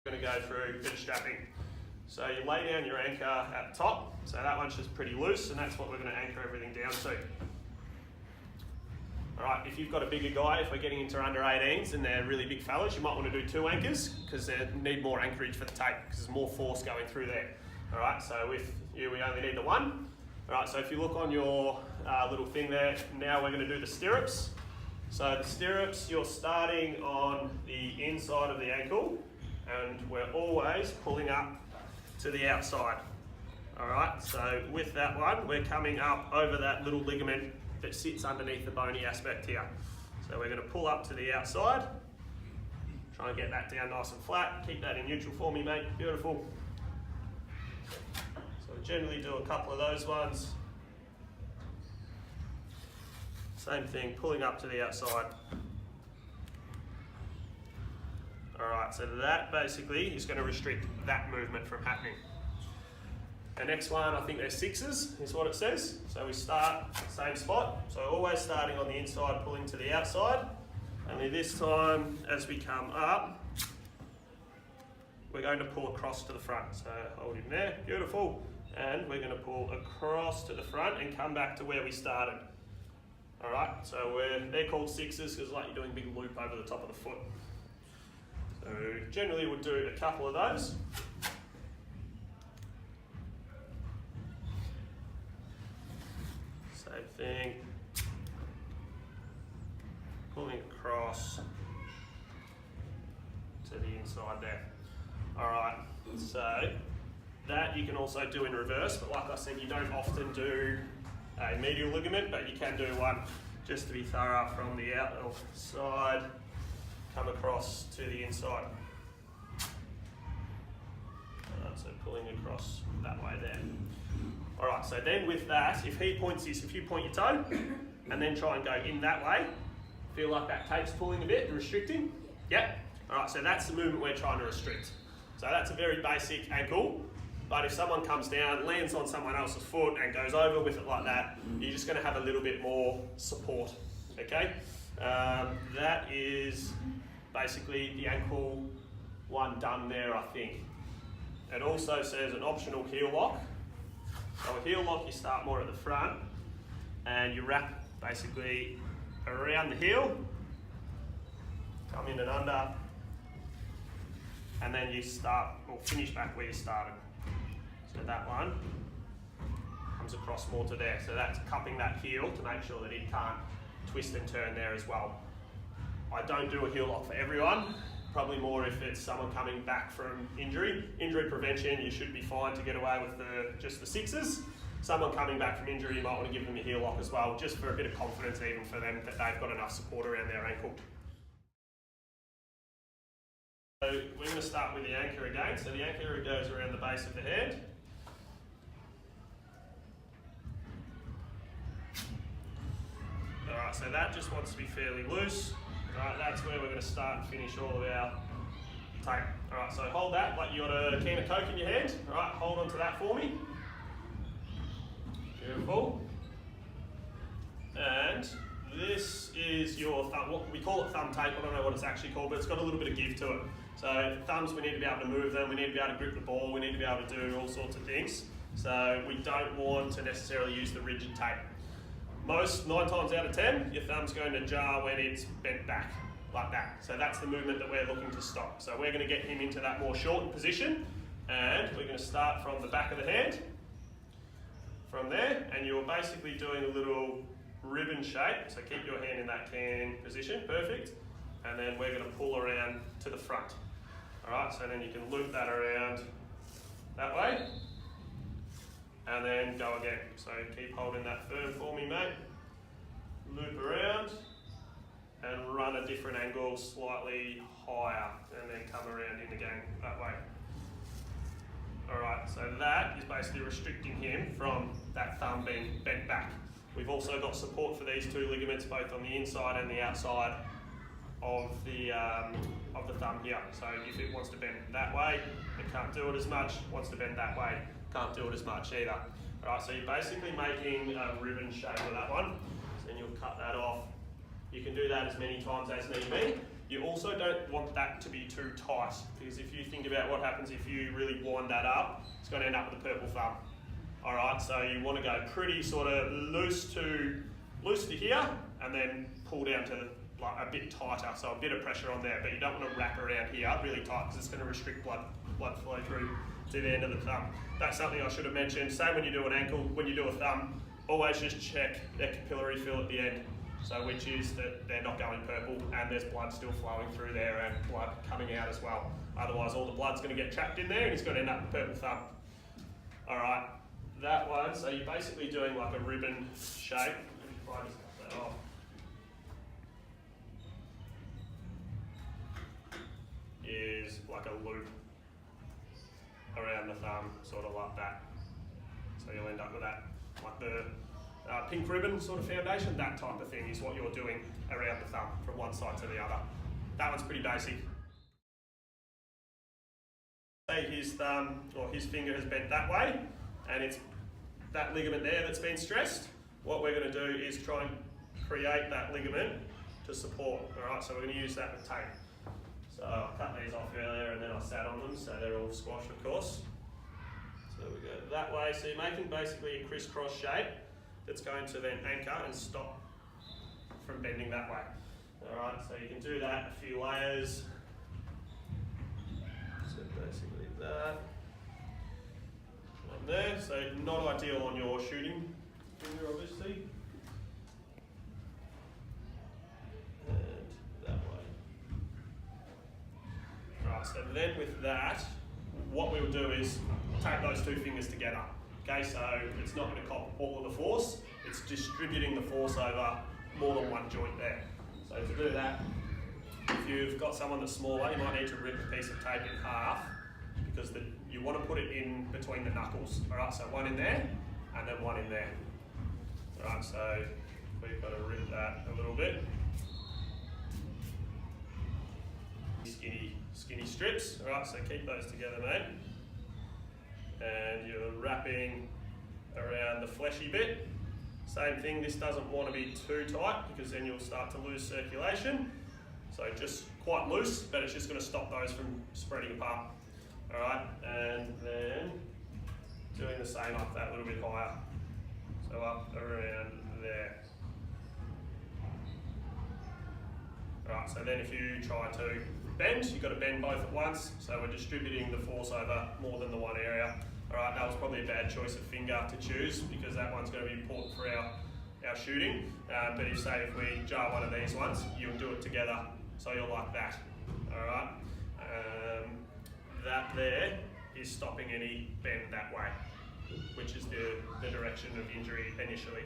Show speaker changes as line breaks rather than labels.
We're going to go through a bit of strapping. So you lay down your anchor at the top, so that one's just pretty loose, and that's what we're going to anchor everything down to. Alright, if you've got a bigger guy, if we're getting into under 18s and they're really big fellas, you might want to do 2 anchors because they need more anchorage for the tape because there's more force going through there. Alright, so with you we only need the 1. Alright, so if you look on your little thing there, now we're going to do the stirrups. So the stirrups, you're starting on the inside of the ankle and we're always pulling up to the outside. Alright, so with that one, we're coming up over that little ligament that sits underneath the bony aspect here. So we're going to pull up to the outside, try and get that down nice and flat. Keep that in neutral for me, mate. Beautiful. So we generally do a couple of those ones. Same thing, pulling up to the outside. Alright, so that basically is going to restrict that movement from happening. The next one, I think they're 6s, is what it says. So we start same spot. So always starting on the inside, pulling to the outside. Only this time, as we come up, we're going to pull across to the front. So hold him there, beautiful. And we're going to pull across to the front and come back to where we started. All right, so they're called 6s because it's like you're doing a big loop over the top of the foot. So generally we'll do a couple of those. Same thing, pulling across to the inside there. All right, so that you can also do in reverse, but like I said, you don't often do a medial ligament, but you can do one just to be thorough from the outside, come across to the inside. So pulling across that way there. All right, so then with that, if you point your toe and then try and go in that way, feel like that tape's pulling a bit, restricting? Yep. All right, so that's the movement we're trying to restrict. So that's a very basic ankle, but if someone comes down, lands on someone else's foot and goes over with it like that, you're just gonna have a little bit more support, okay? That is basically the ankle one done there, I think. It also says an optional heel lock. So a heel lock, you start more at the front and you wrap basically around the heel, come in and under, and then you start or finish back where you started. So that one comes across more to there. So that's cupping that heel to make sure that it can't twist and turn there as well. I don't do a heel lock for everyone. Probably more if it's someone coming back from injury. Injury prevention, you should be fine to get away with just the 6s. Someone coming back from injury, you might want to give them a heel lock as well, just for a bit of confidence even for them that they've got enough support around their ankle. So we're going to start with the anchor again. So the anchor goes around the base of the hand. Alright, so that just wants to be fairly loose. Alright, that's where we're going to start and finish all of our tape. Alright, so hold that like you got a can of Coke in your hand. Alright, hold on to that for me. Beautiful. And this is your thumb. We call it thumb tape. I don't know what it's actually called, but it's got a little bit of give to it. So thumbs, we need to be able to move them. We need to be able to grip the ball. We need to be able to do all sorts of things. So we don't want to necessarily use the rigid tape. 9 times out of 10, your thumb's going to jar when it's bent back, like that. So that's the movement that we're looking to stop. So we're going to get him into that more shortened position, and we're going to start from the back of the hand, from there, and you're basically doing a little ribbon shape. So keep your hand in that can position, perfect. And then we're going to pull around to the front. All right, so then you can loop that around that way. And then go again. So keep holding that firm for me, mate. Loop around and run a different angle slightly higher and then come around in again that way. Alright, so that is basically restricting him from that thumb being bent back. We've also got support for these 2 ligaments both on the inside and the outside of the thumb here. So if it wants to bend that way, it can't do it as much. Wants to bend that way, can't do it as much either. Alright, so you're basically making a ribbon shape with that one. So then you'll cut that off. You can do that as many times as need be. You also don't want that to be too tight, because if you think about what happens if you really wind that up, it's going to end up with a purple thumb. All right, so you want to go pretty sort of loose to here, and then pull down to like a bit tighter, so a bit of pressure on there, but you don't want to wrap around here really tight because it's going to restrict blood flow through to the end of the thumb. That's something I should have mentioned. Same when you do an ankle, when you do a thumb, always just check their capillary fill at the end. So which is that they're not going purple and there's blood still flowing through there and blood coming out as well. Otherwise all the blood's going to get trapped in there and it's going to end up with purple thumb. All right, that one, so you're basically doing like a ribbon shape. Let me try to cut that off. Is like a loop around the thumb, sort of like that. So you'll end up with that, like the pink ribbon sort of foundation, that type of thing is what you're doing around the thumb from one side to the other. That one's pretty basic. Say his thumb or his finger has bent that way and it's that ligament there that's been stressed. What we're going to do is try and create that ligament to support. Alright, so we're going to use that with tape. So I cut these off earlier and then I sat on them so they're all squashed of course. So we go that way, so you're making basically a crisscross shape that's going to then anchor and stop from bending that way. Alright, so you can do that a few layers. So basically that. On there, so not ideal on your shooting finger obviously. And that way. Right, so then with that, what we'll do is take those two fingers together. Okay, so it's not going to cop all of the force, it's distributing the force over more than one joint there. So to do that, if you've got someone that's smaller, you might need to rip a piece of tape in half because you want to put it in between the knuckles. Alright, so one in there and then one in there. Alright, so we've got to rip that a little bit. Skinny strips, alright, so keep those together, mate. And you're wrapping around the fleshy bit. Same thing, this doesn't want to be too tight because then you'll start to lose circulation. So just quite loose, but it's just going to stop those from spreading apart. Alright, and then doing the same up that little bit higher. So up around there. Alright, so then if you try to bend, you've got to bend both at once, so we're distributing the force over more than the one area. Alright, that was probably a bad choice of finger to choose because that one's going to be important for our shooting. But if we jar one of these ones, you'll do it together, so you'll like that. Alright, that there is stopping any bend that way, which is the direction of injury initially.